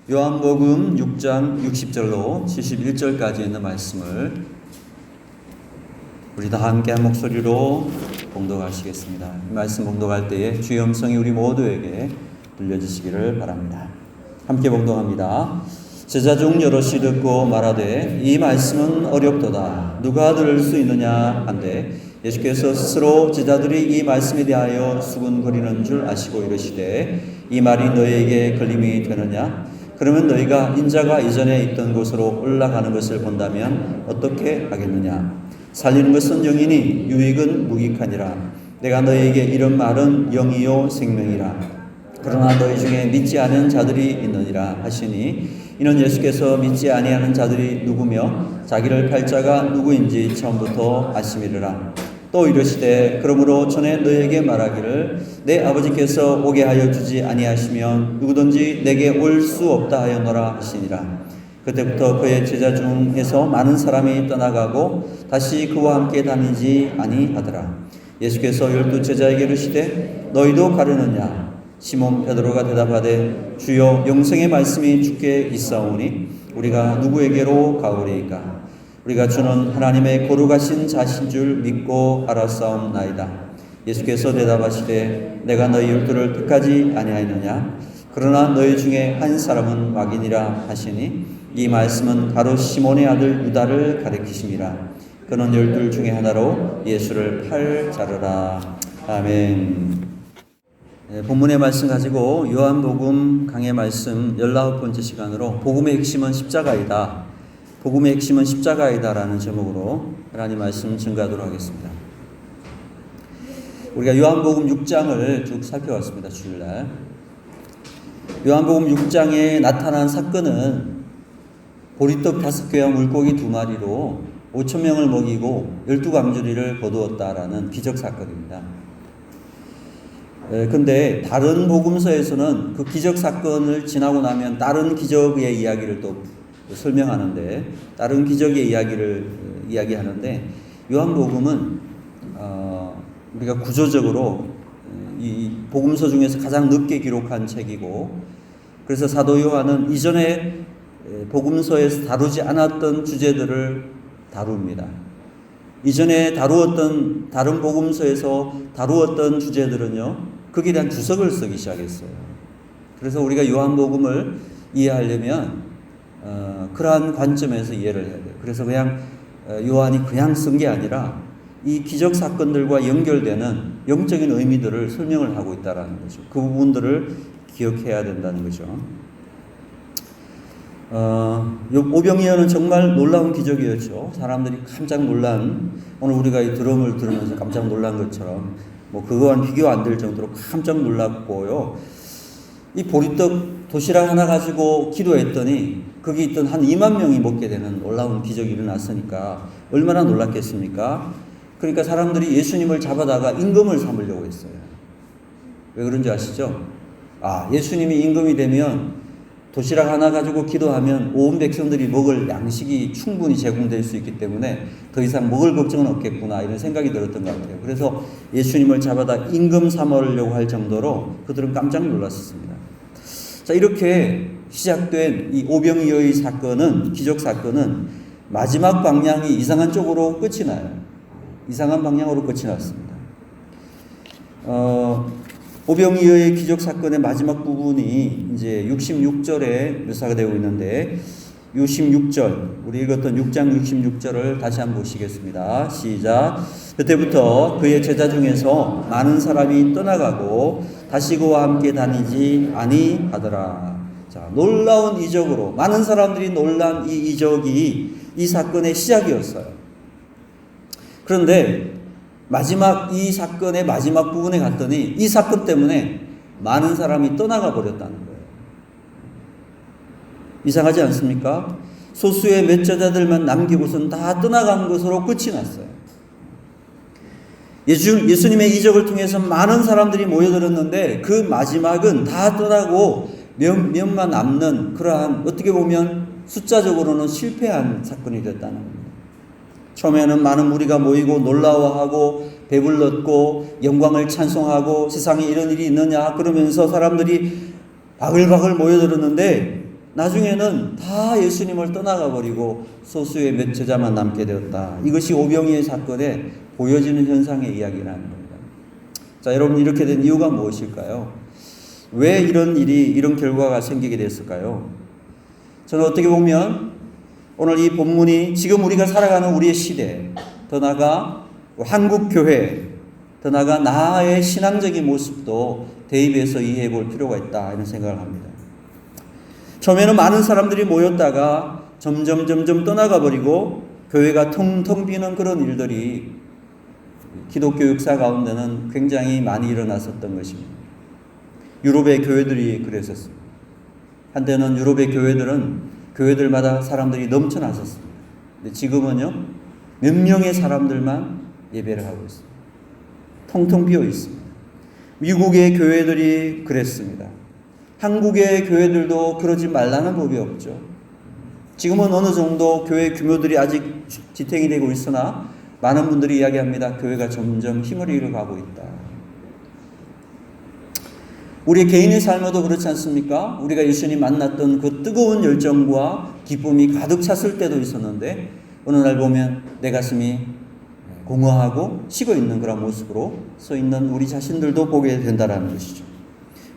요한복음 6장 60절로 71절까지 있는 말씀을 우리 다 함께 한 목소리로 봉독하시겠습니다. 이 말씀 봉독할 때에 주의 음성이 우리 모두에게 들려주시기를 바랍니다. 함께 봉독합니다. 제자 중 여럿이 듣고 말하되 이 말씀은 어렵도다. 누가 들을 수 있느냐 한데 예수께서 스스로 제자들이 이 말씀에 대하여 수군거리는 줄 아시고 이르시되 이 말이 너희에게 걸림이 되느냐? 그러면 너희가 인자가 이전에 있던 곳으로 올라가는 것을 본다면 어떻게 하겠느냐? 살리는 것은 영이니 유익은 무익하니라. 내가 너희에게 이런 말은 영이요 생명이라. 그러나 너희 중에 믿지 않은 자들이 있느니라 하시니 이는 예수께서 믿지 아니하는 자들이 누구며 자기를 팔 자가 누구인지 처음부터 아심이르라. 또 이르시되 그러므로 전에 너희에게 말하기를 내 아버지께서 오게 하여 주지 아니하시면 누구든지 내게 올 수 없다 하였노라 하시니라. 그때부터 그의 제자 중에서 많은 사람이 떠나가고 다시 그와 함께 다니지 아니하더라. 예수께서 12 제자에게 이르시되 너희도 가려느냐? 시몬 베드로가 대답하되 주여 영생의 말씀이 주께 있사오니 우리가 누구에게로 가오리이까? 우리가 주는 하나님의 거룩하신 자신 줄 믿고 알았사옵나이다. 예수께서 대답하시되 내가 너희 12를 택하지 아니하였느냐? 그러나 너희 중에 한 사람은 마귀니라 하시니 이 말씀은 바로 시몬의 아들 유다를 가리키심이라. 그는 12 중에 하나로 예수를 팔 자르라. 아멘. 본문의 말씀 가지고 요한복음 강해 말씀 19번째 시간으로 복음의 핵심은 십자가이다. 복음의 핵심은 십자가이다라는 제목으로 하나님 말씀 증거하도록 하겠습니다. 우리가 요한복음 6장을 쭉 살펴봤습니다. 주일날. 요한복음 6장에 나타난 사건은 보리떡 5개와 물고기 2마리로 5,000명을 먹이고 12광주리를 거두었다라는 기적 사건입니다. 근데 다른 복음서에서는 그 기적 사건을 지나고 나면 다른 기적의 이야기를 또 설명하는데 다른 기적의 이야기를 이야기하는데 요한복음은 우리가 구조적으로 이 복음서 중에서 가장 늦게 기록한 책이고 그래서 사도 요한은 이전에 복음서에서 다루지 않았던 주제들을 다룹니다. 이전에 다루었던 다른 복음서에서 다루었던 주제들은요 거기에 대한 주석을 쓰기 시작했어요. 그래서 우리가 요한복음을 이해하려면 그러한 관점에서 이해를 해야 돼요. 그래서 그냥 요한이 그냥 쓴 게 아니라 이 기적 사건들과 연결되는 영적인 의미들을 설명을 하고 있다는 거죠. 그 부분들을 기억해야 된다는 거죠. 오병이어는 정말 놀라운 기적이었죠. 사람들이 깜짝 놀란, 오늘 우리가 이 드럼을 들으면서 깜짝 놀란 것처럼 뭐 그거와는 비교 안 될 정도로 깜짝 놀랐고요. 이 보리떡 도시락 하나 가지고 기도했더니 거기 있던 한 2만 명이 먹게 되는 놀라운 기적이 일어났으니까 얼마나 놀랐겠습니까? 그러니까 사람들이 예수님을 잡아다가 임금을 삼으려고 했어요. 왜 그런지 아시죠? 예수님이 임금이 되면 도시락 하나 가지고 기도하면 온 백성들이 먹을 양식이 충분히 제공될 수 있기 때문에 더 이상 먹을 걱정은 없겠구나 이런 생각이 들었던 것 같아요. 그래서 예수님을 잡아다 임금 삼으려고 할 정도로 그들은 깜짝 놀랐습니다. 자, 이렇게 시작된 이 오병이어의 사건은, 기적 사건은 마지막 방향이 이상한 쪽으로 끝이 나요. 이상한 방향으로 끝이 났습니다. 오병이어의 기적 사건의 마지막 부분이 이제 66절에 묘사가 되고 있는데 66절, 우리 읽었던 6장 66절을 다시 한번 보시겠습니다. 시작. 그때부터 그의 제자 중에서 많은 사람이 떠나가고 다시 그와 함께 다니지 아니하더라. 자, 놀라운 이적으로 많은 사람들이 놀란 이 이적이 이 사건의 시작이었어요. 그런데 이 사건의 마지막 부분에 갔더니 이 사건 때문에 많은 사람이 떠나가 버렸다는 거예요. 이상하지 않습니까? 소수의 몇 제자들만 남기고선 다 떠나간 것으로 끝이 났어요. 예수님의 이적을 통해서 많은 사람들이 모여들었는데 그 마지막은 다 떠나고 몇만 남는 그러한 어떻게 보면 숫자적으로는 실패한 사건이 됐다는 겁니다. 처음에는 많은 무리가 모이고 놀라워하고 배불렀고 영광을 찬송하고 세상에 이런 일이 있느냐 그러면서 사람들이 바글바글 모여들었는데 나중에는 다 예수님을 떠나가 버리고 소수의 몇 제자만 남게 되었다. 이것이 오병이의 사건에 보여지는 현상의 이야기라는 겁니다. 자, 여러분, 이렇게 된 이유가 무엇일까요? 왜 이런 결과가 생기게 됐을까요? 저는 어떻게 보면 오늘 이 본문이 지금 우리가 살아가는 우리의 시대, 더 나아가 한국 교회, 더 나아가 나의 신앙적인 모습도 대입해서 이해해 볼 필요가 있다, 이런 생각을 합니다. 처음에는 많은 사람들이 모였다가 점점 떠나가 버리고 교회가 텅텅 비는 그런 일들이 기독교 역사 가운데는 굉장히 많이 일어났었던 것입니다. 유럽의 교회들이 그랬었습니다. 한때는 유럽의 교회들마다 사람들이 넘쳐났었습니다. 근데 지금은요, 몇 명의 사람들만 예배를 하고 있습니다. 텅텅 비어 있습니다. 미국의 교회들이 그랬습니다. 한국의 교회들도 그러지 말라는 법이 없죠. 지금은 어느 정도 교회 규모들이 아직 지탱이 되고 있으나 많은 분들이 이야기합니다. 교회가 점점 힘을 잃어가고 있다. 우리 개인의 삶에도 그렇지 않습니까? 우리가 예수님 만났던 그 뜨거운 열정과 기쁨이 가득 찼을 때도 있었는데 어느 날 보면 내 가슴이 공허하고 식어 있는 그런 모습으로 서 있는 우리 자신들도 보게 된다는 것이죠.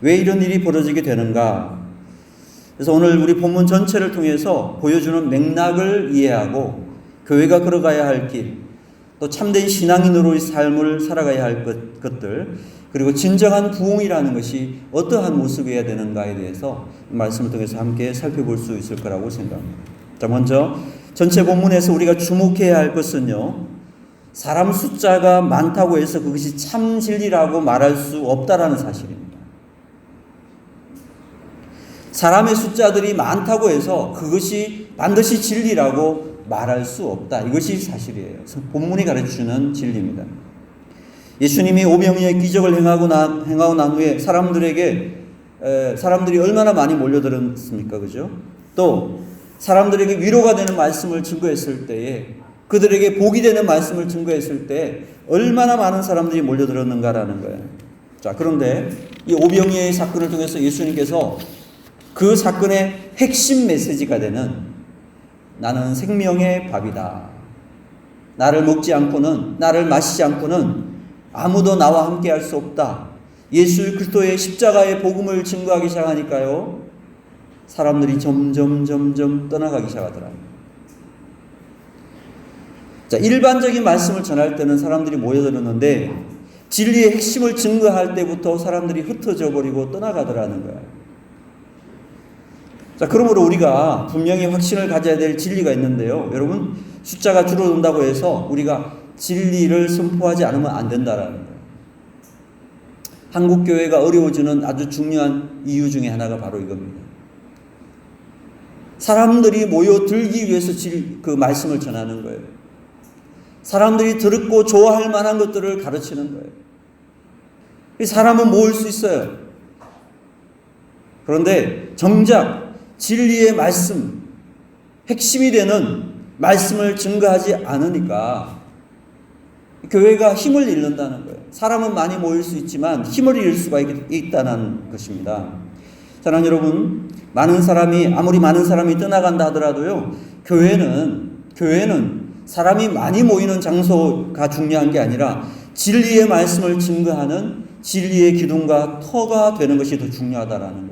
왜 이런 일이 벌어지게 되는가? 그래서 오늘 우리 본문 전체를 통해서 보여주는 맥락을 이해하고 교회가 걸어가야 할 길, 또 참된 신앙인으로의 삶을 살아가야 할 것들, 그리고 진정한 부흥이라는 것이 어떠한 모습이어야 되는가에 대해서 말씀을 통해서 함께 살펴볼 수 있을 거라고 생각합니다. 자, 먼저 전체 본문에서 우리가 주목해야 할 것은요, 사람 숫자가 많다고 해서 그것이 참 진리라고 말할 수 없다라는 사실입니다. 사람의 숫자들이 많다고 해서 그것이 반드시 진리라고 말할 수 없다. 이것이 사실이에요. 본문이 가르치는 진리입니다. 예수님이 오병이의 기적을 행하고 난 후에 사람들이 얼마나 많이 몰려들었습니까? 그죠? 또 사람들에게 위로가 되는 말씀을 증거했을 때에, 그들에게 복이 되는 말씀을 증거했을 때 얼마나 많은 사람들이 몰려들었는가라는 거예요. 자, 그런데 이 오병이의 사건을 통해서 예수님께서 그 사건의 핵심 메시지가 되는 나는 생명의 밥이다. 나를 먹지 않고는, 나를 마시지 않고는 아무도 나와 함께 할 수 없다. 예수 그리스도의 십자가의 복음을 증거하기 시작하니까요, 사람들이 점점 떠나가기 시작하더라. 자, 일반적인 말씀을 전할 때는 사람들이 모여들었는데 진리의 핵심을 증거할 때부터 사람들이 흩어져 버리고 떠나가더라는 거예요. 자, 그러므로 우리가 분명히 확신을 가져야 될 진리가 있는데요. 여러분, 숫자가 줄어든다고 해서 우리가 진리를 선포하지 않으면 안 된다라는 거예요. 한국 교회가 어려워지는 아주 중요한 이유 중에 하나가 바로 이겁니다. 사람들이 모여들기 위해서 그 말씀을 전하는 거예요. 사람들이 듣고 좋아할 만한 것들을 가르치는 거예요. 사람은 모을 수 있어요. 그런데 정작 진리의 말씀, 핵심이 되는 말씀을 증거하지 않으니까 교회가 힘을 잃는다는 거예요. 사람은 많이 모일 수 있지만 힘을 잃을 수가 있다는 것입니다. 사랑하는 여러분, 아무리 많은 사람이 떠나간다 하더라도요, 교회는 사람이 많이 모이는 장소가 중요한 게 아니라 진리의 말씀을 증거하는 진리의 기둥과 터가 되는 것이 더 중요하다라는 거예요.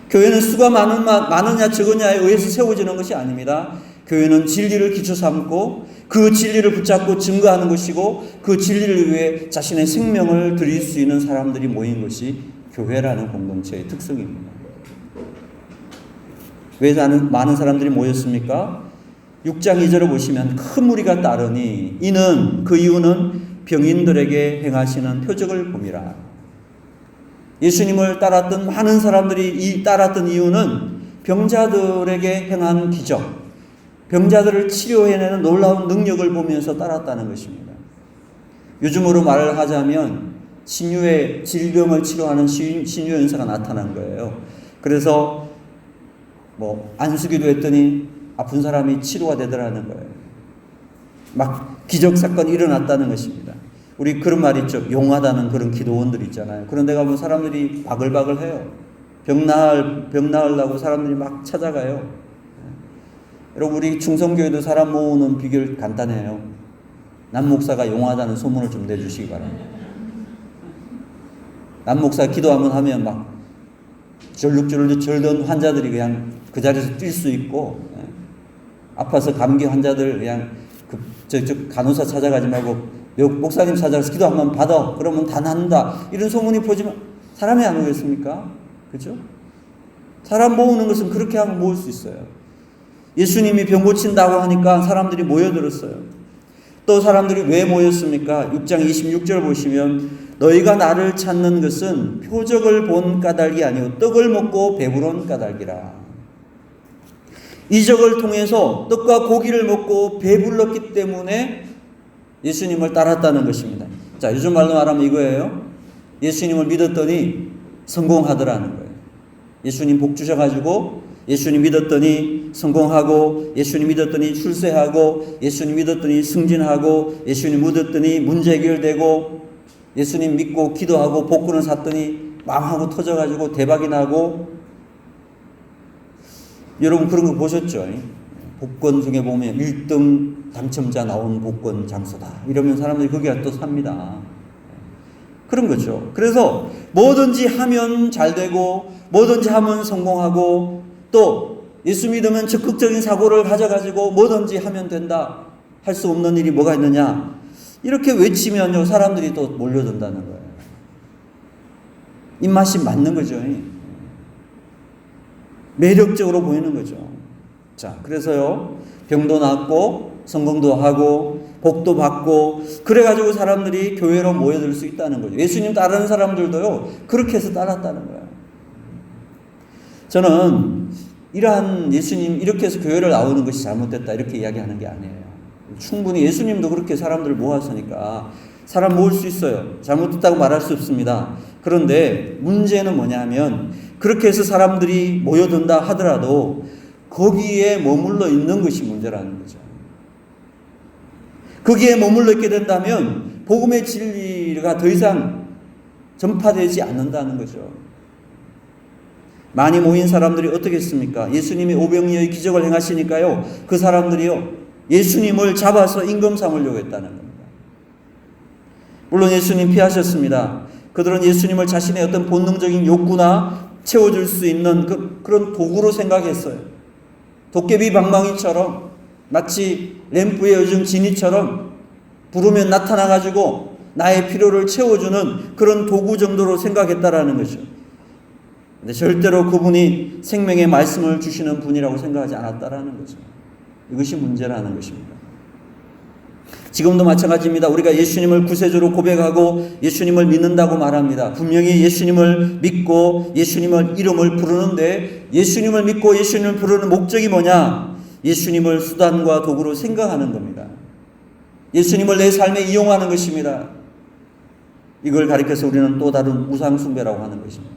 교회는 수가 많으냐 적으냐에 의해서 세워지는 것이 아닙니다. 교회는 진리를 기초 삼고 그 진리를 붙잡고 증거하는 것이고, 그 진리를 위해 자신의 생명을 드릴 수 있는 사람들이 모인 것이 교회라는 공동체의 특성입니다. 왜 많은 사람들이 모였습니까? 6장 2절을 보시면 큰 무리가 따르니 그 이유는 병인들에게 행하시는 표적을 봄이라. 예수님을 따랐던 많은 사람들이 따랐던 이유는 병자들에게 행한 기적, 병자들을 치료해내는 놀라운 능력을 보면서 따랐다는 것입니다. 요즘으로 말을 하자면 신유의 질병을 치료하는 신유 현상가 나타난 거예요. 그래서 안수기도 했더니 아픈 사람이 치료가 되더라는 거예요. 막 기적 사건이 일어났다는 것입니다. 우리 그런 말 있죠. 용하다는 그런 기도원들 있잖아요. 그런 데 가면 사람들이 바글바글 해요. 병 나으려고 사람들이 막 찾아가요. 여러분, 우리 충성교회도 사람 모으는 비결 간단해요. 남 목사가 용하다는 소문을 좀 내주시기 바랍니다. 남 목사 기도 한번 하면 막 절룩절룩 절던 환자들이 그냥 그 자리에서 뛸 수 있고, 아파서 감기 환자들 그냥 저 간호사 찾아가지 말고 목사님 찾아가서 기도 한번 받아. 그러면 다 낫는다. 이런 소문이 퍼지면 사람이 안 오겠습니까? 그렇죠? 사람 모으는 것은 그렇게 하면 모을 수 있어요. 예수님이 병 고친다고 하니까 사람들이 모여들었어요. 또 사람들이 왜 모였습니까? 6장 26절 보시면 너희가 나를 찾는 것은 표적을 본 까닭이 아니오 떡을 먹고 배부른 까닭이라. 이적을 통해서 떡과 고기를 먹고 배불렀기 때문에 예수님을 따랐다는 것입니다. 자, 요즘 말로 말하면 이거예요. 예수님을 믿었더니 성공하더라는 거예요. 예수님 복 주셔가지고 예수님 믿었더니 성공하고, 예수님 믿었더니 출세하고, 예수님 믿었더니 승진하고, 예수님 믿었더니 문제 해결되고, 예수님 믿고 기도하고 복권을 샀더니 망하고 터져가지고 대박이 나고. 여러분 그런 거 보셨죠? 복권 중에 보면 1등 당첨자 나온 복권 장소다 이러면 사람들이 거기가 또 삽니다. 그런 거죠. 그래서 뭐든지 하면 잘 되고 뭐든지 하면 성공하고, 또 예수 믿으면 적극적인 사고를 가져가지고 뭐든지 하면 된다. 할 수 없는 일이 뭐가 있느냐, 이렇게 외치면요 사람들이 또 몰려든다는 거예요. 입맛이 맞는 거죠. 매력적으로 보이는 거죠. 자, 그래서요 병도 낫고 성공도 하고 복도 받고 그래가지고 사람들이 교회로 모여들 수 있다는 거죠. 예수님 따르는 사람들도요 그렇게 해서 따랐다는 거예요. 저는 이러한 예수님 이렇게 해서 교회를 나오는 것이 잘못됐다 이렇게 이야기하는 게 아니에요. 충분히 예수님도 그렇게 사람들을 모았으니까 사람 모을 수 있어요. 잘못됐다고 말할 수 없습니다. 그런데 문제는 뭐냐면 그렇게 해서 사람들이 모여든다 하더라도 거기에 머물러 있는 것이 문제라는 거죠. 거기에 머물러 있게 된다면 복음의 진리가 더 이상 전파되지 않는다는 거죠. 많이 모인 사람들이 어떻게 했습니까? 예수님이 오병이어의 기적을 행하시니까요 그 사람들이요 예수님을 잡아서 임금 삼으려고 했다는 겁니다. 물론 예수님 피하셨습니다. 그들은 예수님을 자신의 어떤 본능적인 욕구나 채워줄 수 있는 그런 도구로 생각했어요. 도깨비 방망이처럼, 마치 램프에 요즘 지니처럼 부르면 나타나가지고 나의 필요를 채워주는 그런 도구 정도로 생각했다라는 거죠. 근데 절대로 그분이 생명의 말씀을 주시는 분이라고 생각하지 않았다라는 거죠. 이것이 문제라는 것입니다. 지금도 마찬가지입니다. 우리가 예수님을 구세주로 고백하고 예수님을 믿는다고 말합니다. 분명히 예수님을 믿고 예수님을 이름을 부르는데 예수님을 믿고 예수님을 부르는 목적이 뭐냐? 예수님을 수단과 도구로 생각하는 겁니다. 예수님을 내 삶에 이용하는 것입니다. 이걸 가리켜서 우리는 또 다른 우상숭배라고 하는 것입니다.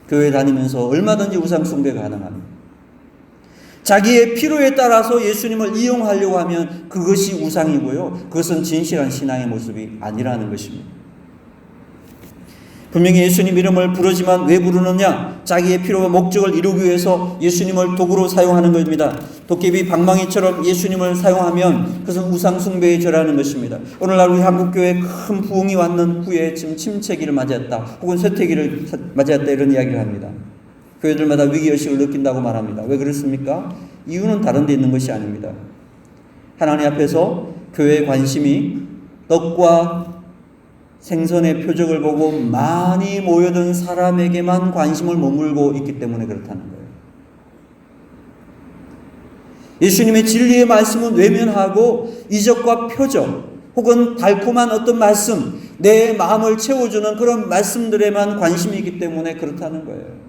교회 다니면서 얼마든지 우상숭배가 가능합니다. 자기의 필요에 따라서 예수님을 이용하려고 하면 그것이 우상이고요. 그것은 진실한 신앙의 모습이 아니라는 것입니다. 분명히 예수님 이름을 부르지만 왜 부르느냐? 자기의 필요와 목적을 이루기 위해서 예수님을 도구로 사용하는 것입니다. 도깨비 방망이처럼 예수님을 사용하면 그것은 우상숭배에 절하는 것입니다. 오늘날 우리 한국교회에 큰 부흥이 왔는 후에 지금 침체기를 맞이했다 혹은 쇠퇴기를 맞이했다 이런 이야기를 합니다. 교회들마다 위기의식을 느낀다고 말합니다. 왜 그렇습니까? 이유는 다른 데 있는 것이 아닙니다. 하나님 앞에서 교회의 관심이 떡과 생선의 표적을 보고 많이 모여든 사람에게만 관심을 머물고 있기 때문에 그렇다는 거예요. 예수님의 진리의 말씀은 외면하고 이적과 표적 혹은 달콤한 어떤 말씀, 내 마음을 채워주는 그런 말씀들에만 관심이 있기 때문에 그렇다는 거예요.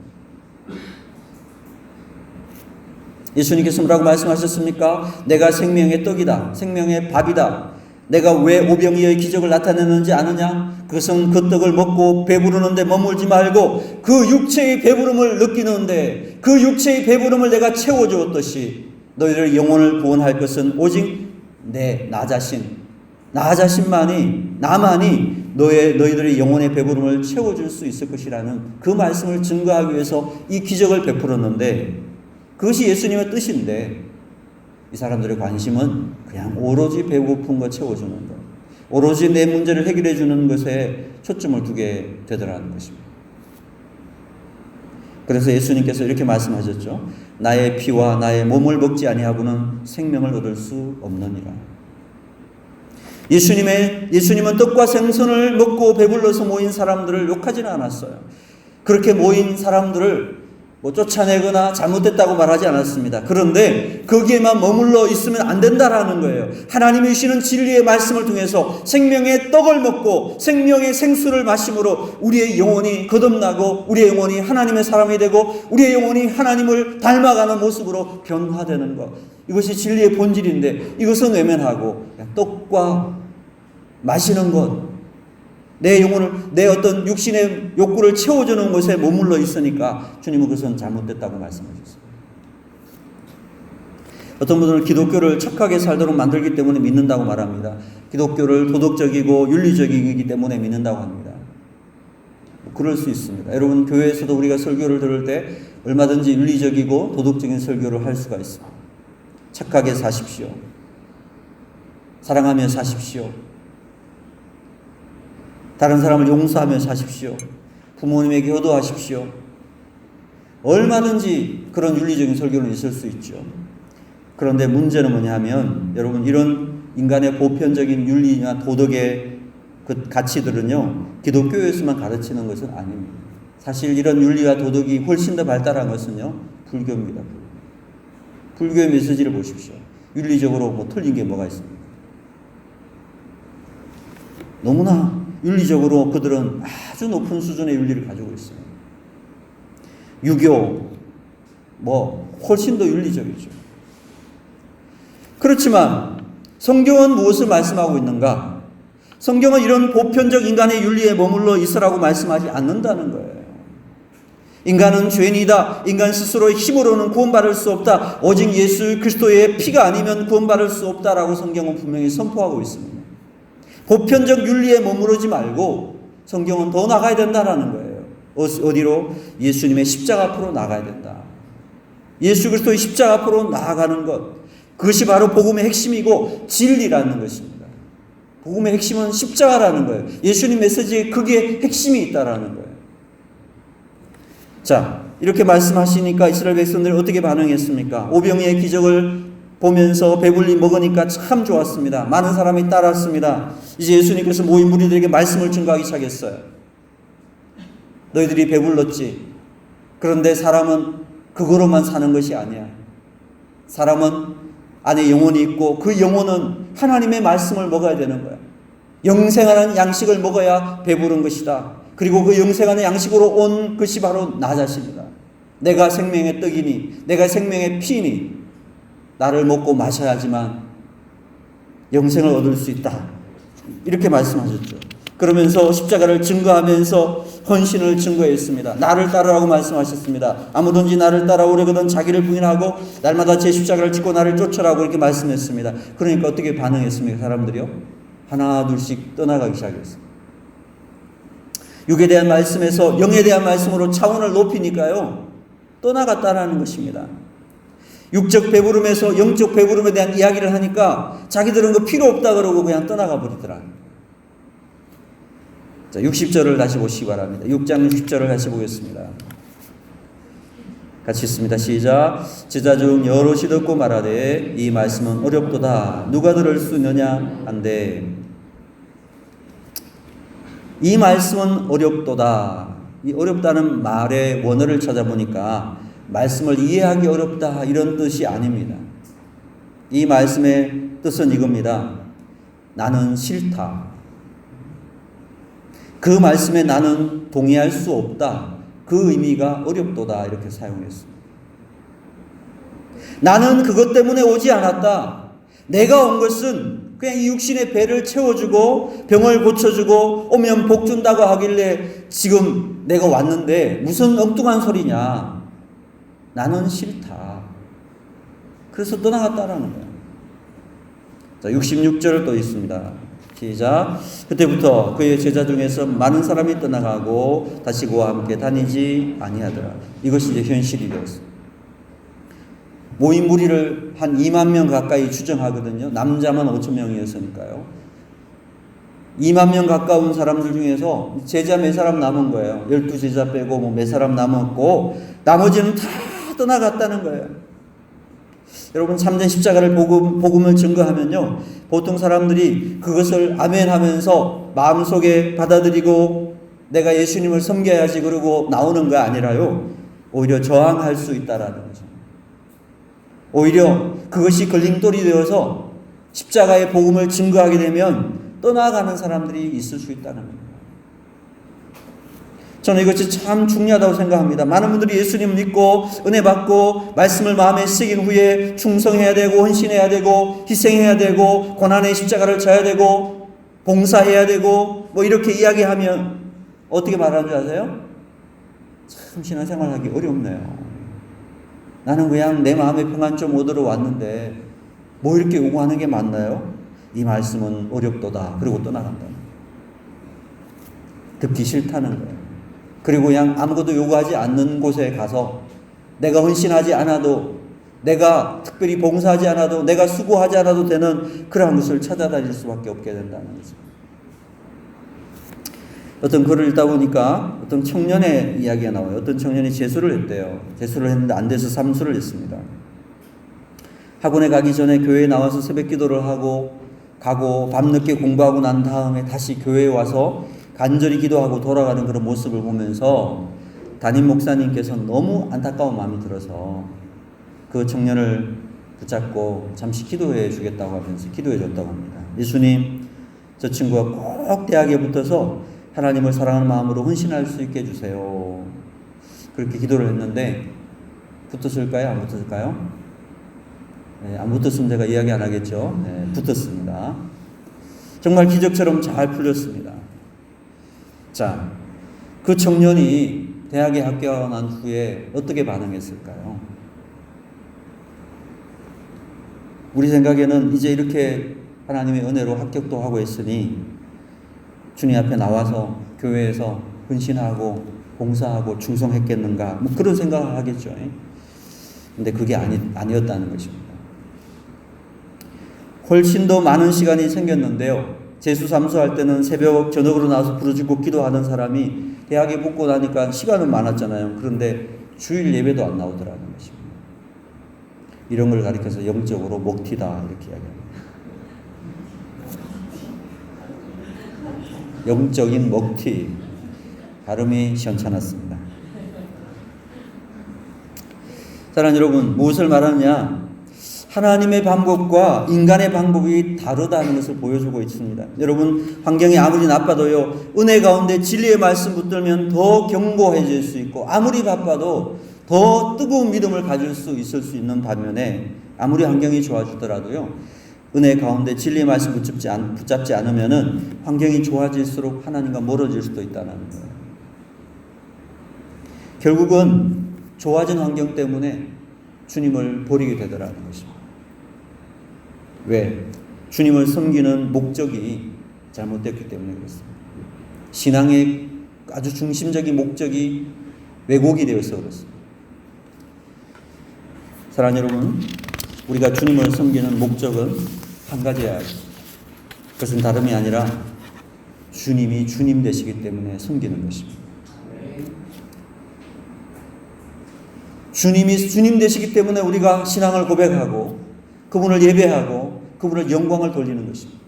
예수님께서 뭐라고 말씀하셨습니까? 내가 생명의 떡이다. 생명의 밥이다. 내가 왜 오병이어의 기적을 나타내는지 아느냐? 그것은 그 떡을 먹고 배부르는데 머물지 말고 그 육체의 배부름을 느끼는데 그 육체의 배부름을 내가 채워주었듯이 너희들 영혼을 구원할 것은 오직 나 자신만이 나만이 너희들의 영혼의 배부름을 채워줄 수 있을 것이라는 그 말씀을 증거하기 위해서 이 기적을 베풀었는데, 그것이 예수님의 뜻인데 이 사람들의 관심은 그냥 오로지 배고픈 거 채워주는 것, 오로지 내 문제를 해결해 주는 것에 초점을 두게 되더라는 것입니다. 그래서 예수님께서 이렇게 말씀하셨죠. 나의 피와 나의 몸을 먹지 아니하고는 생명을 얻을 수 없느니라. 예수님은 떡과 생선을 먹고 배불러서 모인 사람들을 욕하지는 않았어요. 그렇게 모인 사람들을 쫓아내거나 잘못됐다고 말하지 않았습니다. 그런데 거기에만 머물러 있으면 안 된다라는 거예요. 하나님이 주시는 진리의 말씀을 통해서 생명의 떡을 먹고 생명의 생수를 마심으로 우리의 영혼이 거듭나고 우리의 영혼이 하나님의 사람이 되고 우리의 영혼이 하나님을 닮아가는 모습으로 변화되는 것. 이것이 진리의 본질인데 이것은 외면하고 떡과 마시는 것, 내 영혼을, 내 어떤 육신의 욕구를 채워주는 것에 머물러 있으니까 주님은 그것은 잘못됐다고 말씀하셨습니다. 어떤 분들은 기독교를 착하게 살도록 만들기 때문에 믿는다고 말합니다. 기독교를 도덕적이고 윤리적이기 때문에 믿는다고 합니다. 그럴 수 있습니다. 여러분, 교회에서도 우리가 설교를 들을 때 얼마든지 윤리적이고 도덕적인 설교를 할 수가 있습니다. 착하게 사십시오. 사랑하며 사십시오. 다른 사람을 용서하며 사십시오. 부모님에게 효도하십시오. 얼마든지 그런 윤리적인 설교는 있을 수 있죠. 그런데 문제는 뭐냐면 여러분, 이런 인간의 보편적인 윤리나 도덕의 그 가치들은요, 기독교에서만 가르치는 것은 아닙니다. 사실 이런 윤리와 도덕이 훨씬 더 발달한 것은요, 불교입니다. 불교의 메시지를 보십시오. 윤리적으로 틀린 게 뭐가 있습니까? 너무나 윤리적으로 그들은 아주 높은 수준의 윤리를 가지고 있어요. 유교, 훨씬 더 윤리적이죠. 그렇지만 성경은 무엇을 말씀하고 있는가? 성경은 이런 보편적 인간의 윤리에 머물러 있으라고 말씀하지 않는다는 거예요. 인간은 죄인이다. 인간 스스로의 힘으로는 구원받을 수 없다. 오직 예수 그리스도의 피가 아니면 구원받을 수 없다라고 성경은 분명히 선포하고 있습니다. 보편적 윤리에 머무르지 말고 성경은 더 나가야 된다라는 거예요. 어디로? 예수님의 십자가 앞으로 나가야 된다. 예수 그리스도의 십자가 앞으로 나아가는 것, 그것이 바로 복음의 핵심이고 진리라는 것입니다. 복음의 핵심은 십자가라는 거예요. 예수님 메시지에 그게 핵심이 있다라는 거예요. 자, 이렇게 말씀하시니까 이스라엘 백성들이 어떻게 반응했습니까? 오병이의 기적을 보면서 배불리 먹으니까 참 좋았습니다. 많은 사람이 따랐습니다. 이제 예수님께서 모인 무리들에게 말씀을 증거하기 시작했어요. 너희들이 배불렀지. 그런데 사람은 그거로만 사는 것이 아니야. 사람은 안에 영혼이 있고 그 영혼은 하나님의 말씀을 먹어야 되는 거야. 영생하는 양식을 먹어야 배부른 것이다. 그리고 그 영생하는 양식으로 온 것이 바로 나 자신이다. 내가 생명의 떡이니, 내가 생명의 피니, 나를 먹고 마셔야지만 영생을 얻을 수 있다. 이렇게 말씀하셨죠. 그러면서 십자가를 증거하면서 헌신을 증거했습니다. 나를 따르라고 말씀하셨습니다. 아무든지 나를 따라오려거든 자기를 부인하고 날마다 제 십자가를 짓고 나를 쫓으라고 이렇게 말씀했습니다. 그러니까 어떻게 반응했습니까? 사람들이요? 하나 둘씩 떠나가기 시작했습니다. 육에 대한 말씀에서 영에 대한 말씀으로 차원을 높이니까요, 떠나갔다라는 것입니다. 육적 배부름에서 영적 배부름에 대한 이야기를 하니까 자기들은 그 필요 없다 그러고 그냥 떠나가 버리더라. 자, 60절을 다시 보시기 바랍니다. 6장 60절을 다시 보겠습니다. 같이 읽습니다. 시작. 제자 중 여럿이 듣고 말하되 이 말씀은 어렵도다. 누가 들을 수 있느냐 한데, 이 말씀은 어렵도다. 이 어렵다는 말의 원어를 찾아보니까 말씀을 이해하기 어렵다 이런 뜻이 아닙니다. 이 말씀의 뜻은 이겁니다. 나는 싫다. 그 말씀에 나는 동의할 수 없다. 그 의미가 어렵도다 이렇게 사용했습니다. 나는 그것 때문에 오지 않았다. 내가 온 것은 그냥 이 육신의 배를 채워주고 병을 고쳐주고 오면 복 준다고 하길래 지금 내가 왔는데 무슨 엉뚱한 소리냐. 나는 싫다. 그래서 떠나갔다라는 거예요. 자, 66절을 또 있습니다. 시작. 그때부터 그의 제자 중에서 많은 사람이 떠나가고 다시 그와 함께 다니지 아니하더라. 이것이 이제 현실이 되었습니다. 모인 무리를 한 2만 명 가까이 추정하거든요. 남자만 5천 명이었으니까요. 2만 명 가까운 사람들 중에서 제자 몇 사람 남은 거예요. 12제자 빼고 뭐 몇 사람 남았고 나머지는 다 떠나갔다는 거예요. 여러분 참된 십자가를 복음을 증거하면요. 보통 사람들이 그것을 아멘 하면서 마음속에 받아들이고 내가 예수님을 섬겨야지 그러고 나오는 거 아니라요. 오히려 저항할 수 있다라는 거죠. 오히려 그것이 걸림돌이 되어서 십자가의 복음을 증거하게 되면 떠나가는 사람들이 있을 수 있다는 겁니다. 저는 이것이 참 중요하다고 생각합니다. 많은 분들이 예수님 믿고 은혜 받고 말씀을 마음에 새긴 후에 충성해야 되고 헌신해야 되고 희생해야 되고 고난의 십자가를 져야 되고 봉사해야 되고 뭐 이렇게 이야기하면 어떻게 말하는 줄 아세요? 참 신앙생활하기 어렵네요. 나는 그냥 내 마음의 평안 좀 얻으러 왔는데 뭐 이렇게 요구하는 게 맞나요? 이 말씀은 어렵도다. 그리고 떠나간다. 듣기 싫다는 거예요. 그리고 그냥 아무것도 요구하지 않는 곳에 가서 내가 헌신하지 않아도 내가 특별히 봉사하지 않아도 내가 수고하지 않아도 되는 그러한 것을 찾아다닐 수밖에 없게 된다는 거죠. 어떤 글을 읽다 보니까 어떤 청년의 이야기가 나와요. 어떤 청년이 재수를 했대요. 재수를 했는데 안 돼서 삼수를 했습니다. 학원에 가기 전에 교회에 나와서 새벽 기도를 하고 가고 밤늦게 공부하고 난 다음에 다시 교회에 와서 간절히 기도하고 돌아가는 그런 모습을 보면서 담임 목사님께서 너무 안타까운 마음이 들어서 그 청년을 붙잡고 잠시 기도해 주겠다고 하면서 기도해 줬다고 합니다. 예수님, 저 친구가 꼭 대학에 붙어서 하나님을 사랑하는 마음으로 헌신할 수 있게 해주세요. 그렇게 기도를 했는데 붙었을까요? 안 붙었을까요? 네, 안 붙었으면 제가 이야기 안 하겠죠. 네, 붙었습니다. 정말 기적처럼 잘 풀렸습니다. 자, 그 청년이 대학에 합격하고 난 후에 어떻게 반응했을까요? 우리 생각에는 이제 이렇게 하나님의 은혜로 합격도 하고 했으니 주님 앞에 나와서 교회에서 헌신하고 봉사하고 충성했겠는가 뭐 그런 생각을 하겠죠. 근데 그게 아니었다는 것입니다. 훨씬 더 많은 시간이 생겼는데요. 재수 삼수할 때는 새벽 저녁으로 나와서 부르짖고 기도하던 사람이 대학에 붙고 나니까 시간은 많았잖아요. 그런데 주일 예배도 안 나오더라는 것입니다. 이런 걸 가리켜서 영적으로 먹튀다 이렇게 이야기합니다. 영적인 먹튀. 발음이 시원찮았습니다. 사랑하는 여러분, 무엇을 말하느냐? 하나님의 방법과 인간의 방법이 다르다는 것을 보여주고 있습니다. 여러분, 환경이 아무리 나빠도요, 은혜 가운데 진리의 말씀 붙들면 더 견고해질 수 있고, 아무리 바빠도 더 뜨거운 믿음을 가질 수 있을 수 있는 반면에, 아무리 환경이 좋아지더라도요, 은혜 가운데 진리의 말씀 붙잡지 않으면은 환경이 좋아질수록 하나님과 멀어질 수도 있다는 거예요. 결국은 좋아진 환경 때문에 주님을 버리게 되더라는 것입니다. 왜? 주님을 섬기는 목적이 잘못됐기 때문에 그렇습니다. 신앙의 아주 중심적인 목적이 왜곡이 되어서 그렇습니다. 사랑하는 여러분, 우리가 주님을 섬기는 목적은 한 가지야. 그것은 다름이 아니라 주님이 주님 되시기 때문에 섬기는 것입니다. 주님이 주님 되시기 때문에 우리가 신앙을 고백하고 그분을 예배하고 그분을 영광을 돌리는 것입니다.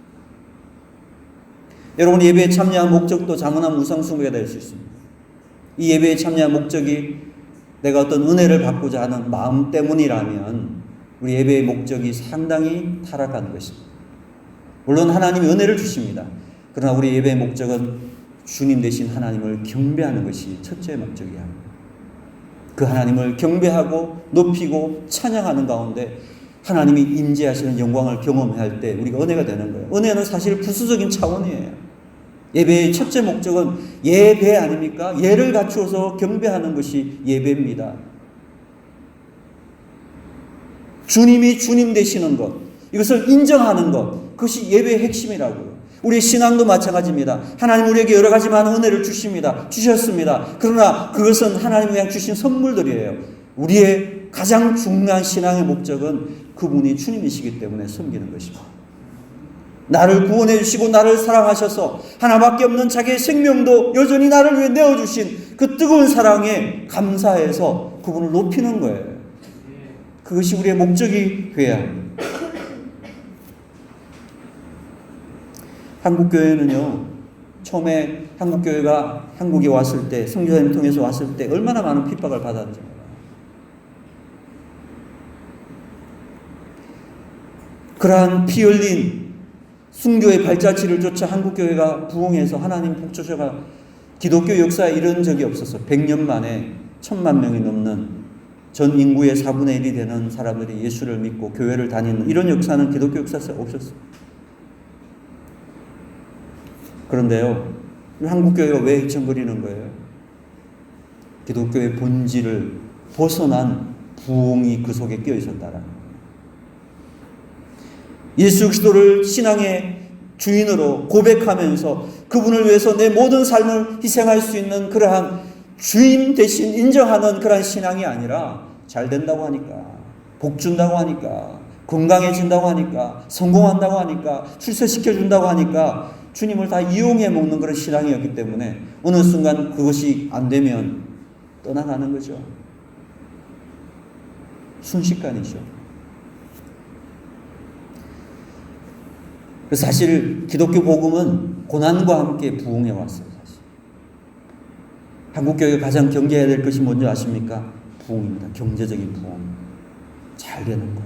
여러분, 예배에 참여한 목적도 자문한 우상숭배가 될 수 있습니다. 이 예배에 참여한 목적이 내가 어떤 은혜를 받고자 하는 마음 때문이라면 우리 예배의 목적이 상당히 타락하는 것입니다. 물론 하나님이 은혜를 주십니다. 그러나 우리 예배의 목적은 주님 되신 하나님을 경배하는 것이 첫째 목적이야. 그 하나님을 경배하고 높이고 찬양하는 가운데 하나님이 임재하시는 영광을 경험할 때 우리가 은혜가 되는 거예요. 은혜는 사실 부수적인 차원이에요. 예배의 첫째 목적은 예배 아닙니까? 예를 갖추어서 경배하는 것이 예배입니다. 주님이 주님 되시는 것, 이것을 인정하는 것, 그것이 예배의 핵심이라고요. 우리 신앙도 마찬가지입니다. 하나님 우리에게 여러 가지 많은 은혜를 주셨습니다. 그러나 그것은 하나님이 그냥 주신 선물들이에요. 우리의 가장 중요한 신앙의 목적은 그분이 주님이시기 때문에 섬기는 것입니다. 나를 구원해 주시고 나를 사랑하셔서 하나밖에 없는 자기의 생명도 여전히 나를 위해 내어주신 그 뜨거운 사랑에 감사해서 그분을 높이는 거예요. 그것이 우리의 목적이 되어야 합니다. 한국교회는요, 처음에 한국교회가 한국에 왔을 때, 선교사님 통해서 왔을 때 얼마나 많은 핍박을 받았는지 몰라요. 그러한 피 흘린 순교의 발자취를 쫓아 한국교회가 부흥해서 하나님 복주셔가 기독교 역사에 이런 적이 없었어. 100년 만에 1000만 명이 넘는 전 인구의 4분의 1이 되는 사람들이 예수를 믿고 교회를 다니는 이런 역사는 기독교 역사에 없었어요. 그런데요, 한국교회가 왜 휘청거리는 거예요? 기독교의 본질을 벗어난 부흥이 그 속에 끼어 있었다라는 거예요. 예수 그리스도를 신앙의 주인으로 고백하면서 그분을 위해서 내 모든 삶을 희생할 수 있는 그러한 주인 대신 인정하는 그러한 신앙이 아니라 잘 된다고 하니까, 복 준다고 하니까, 건강해진다고 하니까, 성공한다고 하니까, 출세시켜준다고 하니까 주님을 다 이용해 먹는 그런 신앙이었기 때문에 어느 순간 그것이 안 되면 떠나가는 거죠. 순식간이죠. 그래서 사실 기독교 복음은 고난과 함께 부흥해 왔어요. 사실. 한국교회가 가장 경계해야 될 것이 뭔지 아십니까? 부흥입니다. 경제적인 부흥. 잘 되는 거.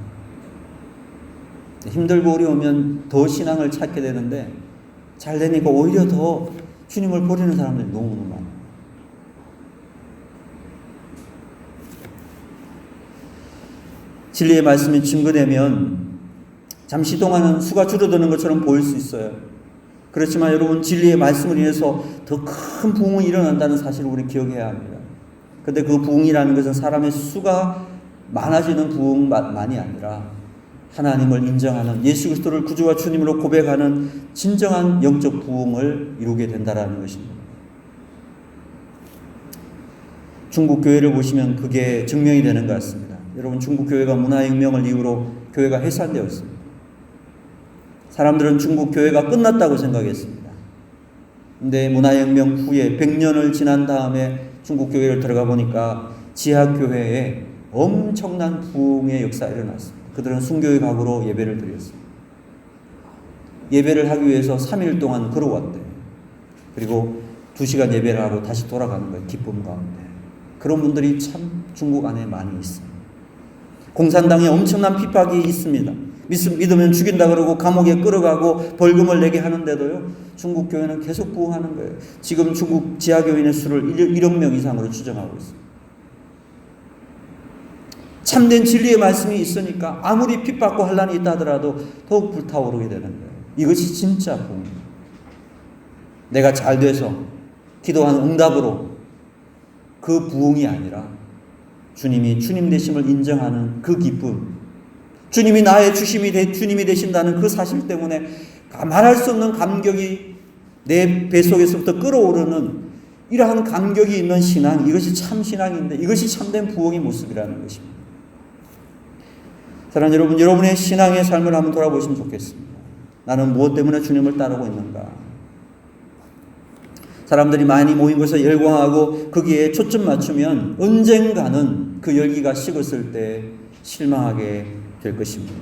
힘들고 어려우면 더 신앙을 찾게 되는데 잘 되니까 오히려 더 주님을 버리는 사람들이 너무너무 많아요. 진리의 말씀이 증거되면 잠시 동안은 수가 줄어드는 것처럼 보일 수 있어요. 그렇지만 여러분, 진리의 말씀을 인해서 더 큰 부흥이 일어난다는 사실을 우리 기억해야 합니다. 그런데 그 부흥이라는 것은 사람의 수가 많아지는 부흥만이 아니라 하나님을 인정하는, 예수 그리스도를 구주와 주님으로 고백하는 진정한 영적 부흥을 이루게 된다는 것입니다. 중국 교회를 보시면 그게 증명이 되는 것 같습니다. 여러분, 중국 교회가 문화혁명을 이후로 교회가 해산되었습니다. 사람들은 중국 교회가 끝났다고 생각했습니다. 근데 문화혁명 후에 100년을 지난 다음에 중국 교회를 들어가 보니까 지하교회에 엄청난 부흥의 역사가 일어났습니다. 그들은 순교의 각오로 예배를 드렸습니다. 예배를 하기 위해서 3일 동안 걸어왔대요. 그리고 2시간 예배를 하고 다시 돌아가는 거예요. 기쁨 가운데. 그런 분들이 참 중국 안에 많이 있습니다. 공산당에 엄청난 핍박이 있습니다. 믿으면 죽인다 그러고 감옥에 끌어가고 벌금을 내게 하는데도요, 중국 교회는 계속 부흥하는 거예요. 지금 중국 지하교인의 수를 1억 명 이상으로 추정하고 있습니다. 참된 진리의 말씀이 있으니까 아무리 핍박과 환란이 있다 하더라도 더욱 불타오르게 되는 거예요. 이것이 진짜 부흥입니다. 내가 잘 돼서 기도한 응답으로 그 부흥이 아니라 주님이 주님 되심을 인정하는 그 기쁨, 주님이 나의 주님이 되신다는 그 사실 때문에 말할 수 없는 감격이 내 뱃속에서부터 끌어오르는 이러한 감격이 있는 신앙, 이것이 참 신앙인데 이것이 참된 부흥의 모습이라는 것입니다. 사랑하는 여러분, 여러분의 신앙의 삶을 한번 돌아보시면 좋겠습니다. 나는 무엇 때문에 주님을 따르고 있는가? 사람들이 많이 모인 곳에 열광하고 거기에 초점 맞추면 언젠가는 그 열기가 식었을 때 실망하게 될 것입니다.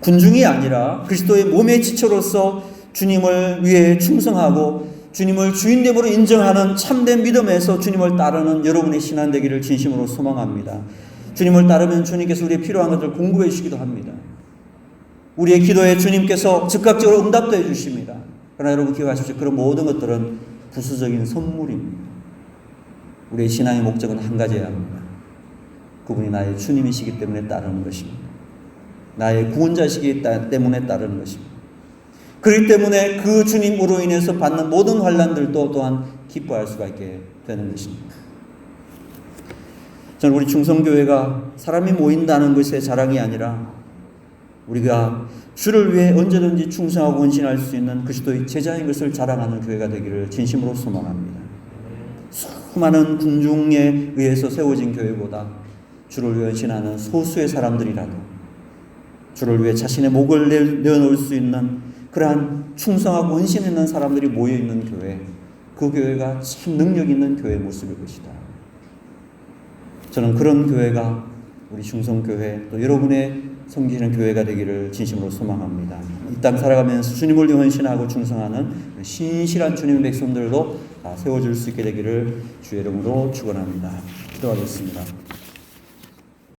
군중이 아니라 그리스도의 몸의 지체로서 주님을 위해 충성하고 주님을 주인됨으로 인정하는 참된 믿음에서 주님을 따르는 여러분의 신앙 되기를 진심으로 소망합니다. 주님을 따르면 주님께서 우리의 필요한 것들을 공급해 주시기도 합니다. 우리의 기도에 주님께서 즉각적으로 응답도 해 주십니다. 그러나 여러분 기억하십시오. 그런 모든 것들은 부수적인 선물입니다. 우리의 신앙의 목적은 한 가지여야 합니다. 그분이 나의 주님이시기 때문에 따르는 것입니다. 나의 구원자시기 때문에 따르는 것입니다. 그렇기 때문에 그 주님으로 인해서 받는 모든 환난들도 또한 기뻐할 수가 있게 되는 것입니다. 저는 우리 충성교회가 사람이 모인다는 것의 자랑이 아니라 우리가 주를 위해 언제든지 충성하고 헌신할 수 있는 그리스도의 제자인 것을 자랑하는 교회가 되기를 진심으로 소망합니다. 수많은 군중에 의해서 세워진 교회보다 주를 위해 헌신하는 소수의 사람들이라도 주를 위해 자신의 목을 내어놓을 수 있는 그러한 충성하고 헌신 있는 사람들이 모여있는 교회, 그 교회가 참 능력 있는 교회의 모습일 것이다. 저는 그런 교회가 우리 충성교회 또 여러분의 섬기는 교회가 되기를 진심으로 소망합니다. 이 땅 살아가면서 주님을 위해 헌신하고 충성하는 신실한 주님의 백성들도 세워줄 수 있게 되기를 주의 이름으로 축원합니다. 기도하겠습니다.